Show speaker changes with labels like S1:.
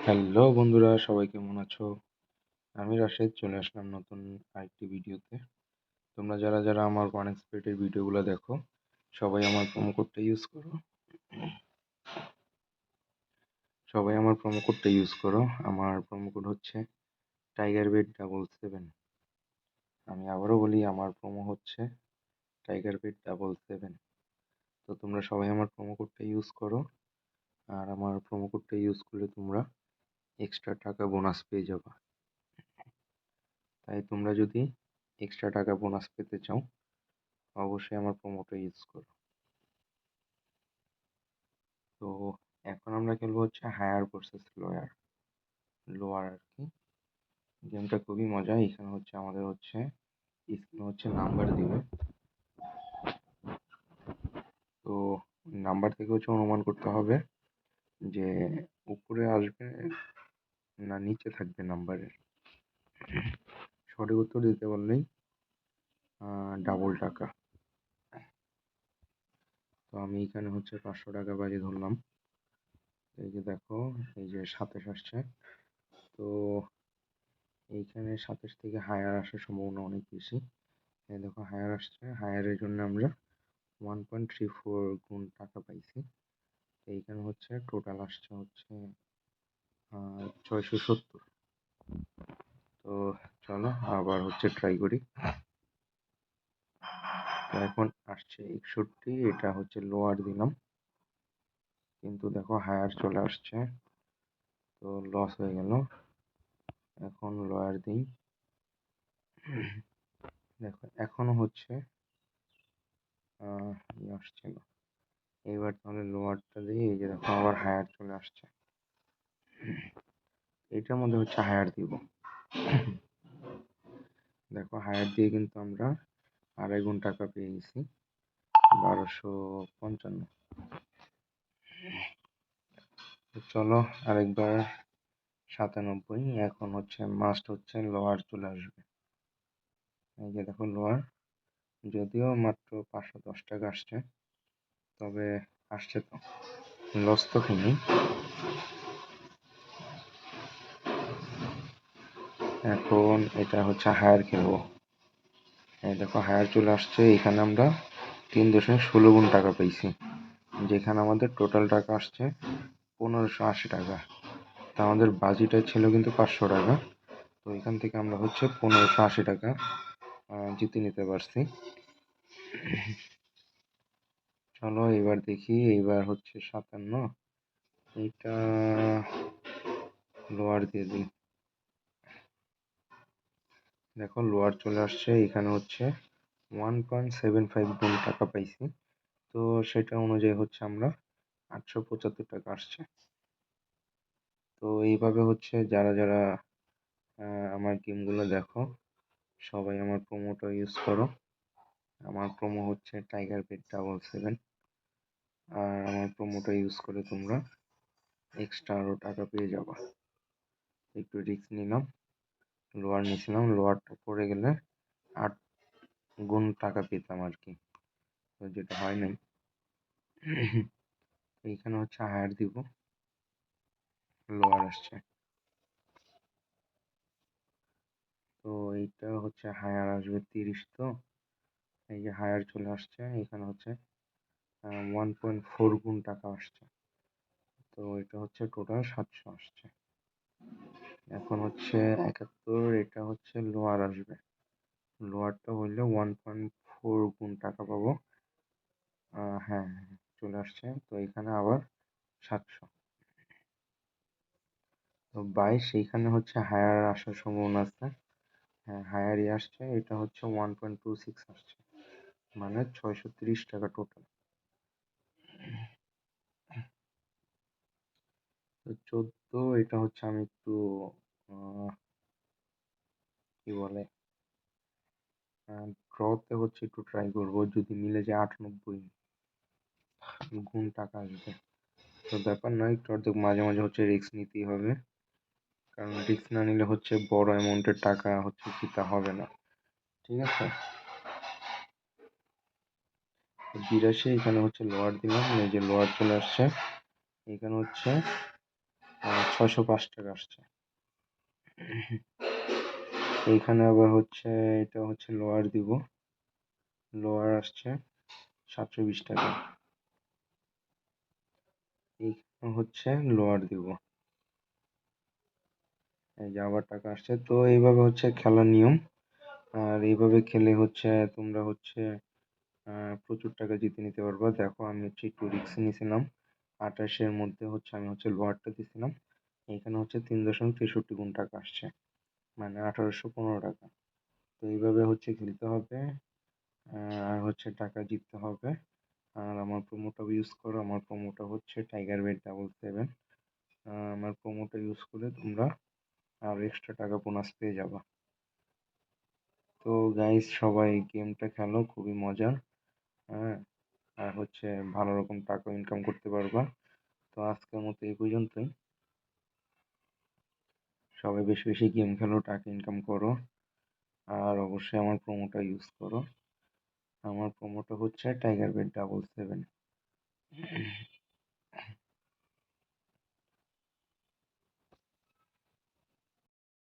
S1: Hello বন্ধুরা, সবাই কেমন আছো? আমি রাশেদ চলে আসলাম নতুন আরেকটি ভিডিওতে। তোমরা যারা যারা আমার অনএক্সপেক্টেড ভিডিওগুলো দেখো, সবাই আমার প্রোমো কোডটা ইউজ করো। আমার প্রোমো কোড হচ্ছে TigerBet77। আমি আবারও বলি, আমার প্রোমো হচ্ছে TigerBet77। তো তোমরা সবাই আমার প্রোমো কোডটা ইউজ করো, আর আমার প্রোমো কোডটা ইউজ করলে তোমরা এক্সট্রা টাকা বোনাস পেয়ে যাবে। তাই তোমরা যদি এক্সট্রা টাকা বোনাস পেতে চাও, অবশ্যই আমার প্রোমোটা ইউজ করো। তো এখন আমরা খেলবো হচ্ছে হায়ার ভার্সেস লোয়ার। লোয়ার আর কি, গেমটা খুবই মজা। এখানে হচ্ছে আমাদের হচ্ছে স্ক্রিনে হচ্ছে নাম্বার দিবে। তো নাম্বার থেকে হচ্ছে অনুমান করতে হবে যে উপরে আসবে না নিচে থাকবে নাম্বারের। সঠিক উত্তর দিতে পারলেই ডাবল টাকা। তো আমি এখানে হচ্ছে 500 টাকা বাজি ধরলাম। এই যে দেখো, এই যে 27 আসছে। তো এইখানে 27 থেকে হায়ার আসার সম্ভাবনা অনেক বেশি। এই দেখো হায়ার আসছে, হায়ারের জন্য আমরা 1.34 গুণ টাকা পাইছি। তো এইখানে হচ্ছে টোটাল আসছে হচ্ছে 670। তো চলো আবার হচ্ছে ট্রাই করি। তো এখন আসছে 61, এটা হচ্ছে লোয়ার দিলাম, কিন্তু দেখো হায়ার চলে আসছে, তো লস হয়ে গেল। এখন লোয়ার দিই, দেখো এখনো হচ্ছে আসছে না। এইবার তাহলে লোয়ারটা দিই, এই যে দেখো আবার হায়ার চলে আসছে। এটার মধ্যে হচ্ছে হায়ার দিব। দেখো হায়ার দিয়ে কিন্তু আমরা 2.5 গুণ টাকা পেয়ে গেছি, 1255। চলো আরেকবার 97। এখন হচ্ছে মাস্ট হচ্ছে লোয়ার চলে আসবে। এই যে দেখো লোয়ার, যদিও মাত্র 510 টাকা আসছে, তবে আসছে তো, লস তো খাইনি। এখন এটা হচ্ছে হায়ার খেলবো। এই দেখো হায়ার চলে আসছে, এখানে আমরা 3.16 গুণ টাকা পাইছি, যেখানে আমাদের টোটাল টাকা আসছে 1580 টাকা। তা আমাদের বাজিটা ছিল কিন্তু 500 টাকা। তো এখান থেকে আমরা হচ্ছে 1580 টাকা জিতে নিতে পারছি। চলো এবার দেখি, এইবার হচ্ছে 57। এইটা লোয়ার দিয়ে দিই। দেখো লোয়ার চলে আসছে, এখানে হচ্ছে 1.75 গুণ টাকা পাইছি। তো সেটা অনুযায়ী হচ্ছে আমরা 875 টাকা আসছে। তো এইভাবে হচ্ছে যারা যারা আমার গেমগুলো দেখো, সবাই আমার প্রোমোটা ইউজ করো। আমার প্রোমো হচ্ছে TigerBet77। আর আমার প্রোমোটা ইউজ করে তোমরা এক্সট্রা আরও টাকা পেয়ে যাবা। একটু রিস্ক নিলাম, লোয়ার নিয়েছিলাম, লোয়ারটা পড়ে গেলে 8 গুণ টাকা পেতাম আর কি, তো যেটা হয় নাই। এইখানে হচ্ছে হায়ার দিব, লোয়ার আসছে। তো এইটা হচ্ছে হায়ার আসবে 30। তো এই যে হায়ার চলে আসছে, এখানে হচ্ছে 1.4 গুণ টাকা আসছে। তো এটা হচ্ছে টোটাল 700 আসছে। এখন হচ্ছে 71, এটা হচ্ছে লোয়ার আসবে। লোয়ারটা হইলে 1.4 গুণ টাকা পাবো। হ্যাঁ, চলে আসছে। তো এখানে আবার 700। তো 22, এইখানে হচ্ছে হায়ার আসার সম্ভাবনা আছে। হ্যাঁ, হায়ারই আসছে, এটা হচ্ছে 1.26 আসছে, মানে 630 টাকা টোটাল। তো 14, এটা হচ্ছে আমি একটু কি বলে ড্রতে হচ্ছে একটু ট্রাই করবো, যদি মিলে যায় 98 গুণ টাকা আসবে। তো ব্যাপার নয়, একটু অর্ধেক মাঝে মাঝে হচ্ছে রিস্ক নিতেই হবে, কারণ রিস্ক না নিলে হচ্ছে বড় অ্যামাউন্টের টাকা হচ্ছে জিতা হবে না। ঠিক আছে, 82, এখানে হচ্ছে লোয়ার দিলাম, এই যে লোয়ার চলে আসছে। এখানে হচ্ছে 605 টাকা আসছে। এইখানে আবার হচ্ছে এটা হচ্ছে লোয়ার দিব, লোয়ার আসছে 720 টাকা। এইখানে হচ্ছে লোয়ার দিব, এই যে আবার টাকা আসছে। তো এইভাবে হচ্ছে খেলার নিয়ম। আর এইভাবে খেলে হচ্ছে তোমরা হচ্ছে প্রচুর টাকা জিতে নিতে পারবা। দেখো আমি হচ্ছে একটু রিস্ক নিয়েছিলাম, 28-এর মধ্যে হচ্ছে আমি হচ্ছে লোয়ারটা দিয়েছিলাম। এখানে হচ্ছে 3.63 গুণ টাকা আসছে, মানে 1815 টাকা। তো এইভাবে হচ্ছে খেলতে হবে, আর হচ্ছে টাকা জিততে হবে। আর আমার প্রোমোটা ইউজ করো, আমার প্রোমোটা হচ্ছে টাইগার বেট 77। আমার প্রোমোটা ইউজ করে তোমরা আর এক্সট্রা টাকা বোনাস পেয়ে যাবা। তো গাইস সবাই গেমটা খেলো, খুবই মজার। হ্যাঁ, আর হচ্ছে ভালো রকম টাকা ইনকাম করতে পারবা। তো আজকের মতো এই পর্যন্তই। সবাই বেশি বেশি গেম খেলো, টাকা ইনকাম করো, আর অবশ্যই আমার প্রোমোটা ইউজ করো। আমার প্রোমোটা হচ্ছে টাইগার বেট 77।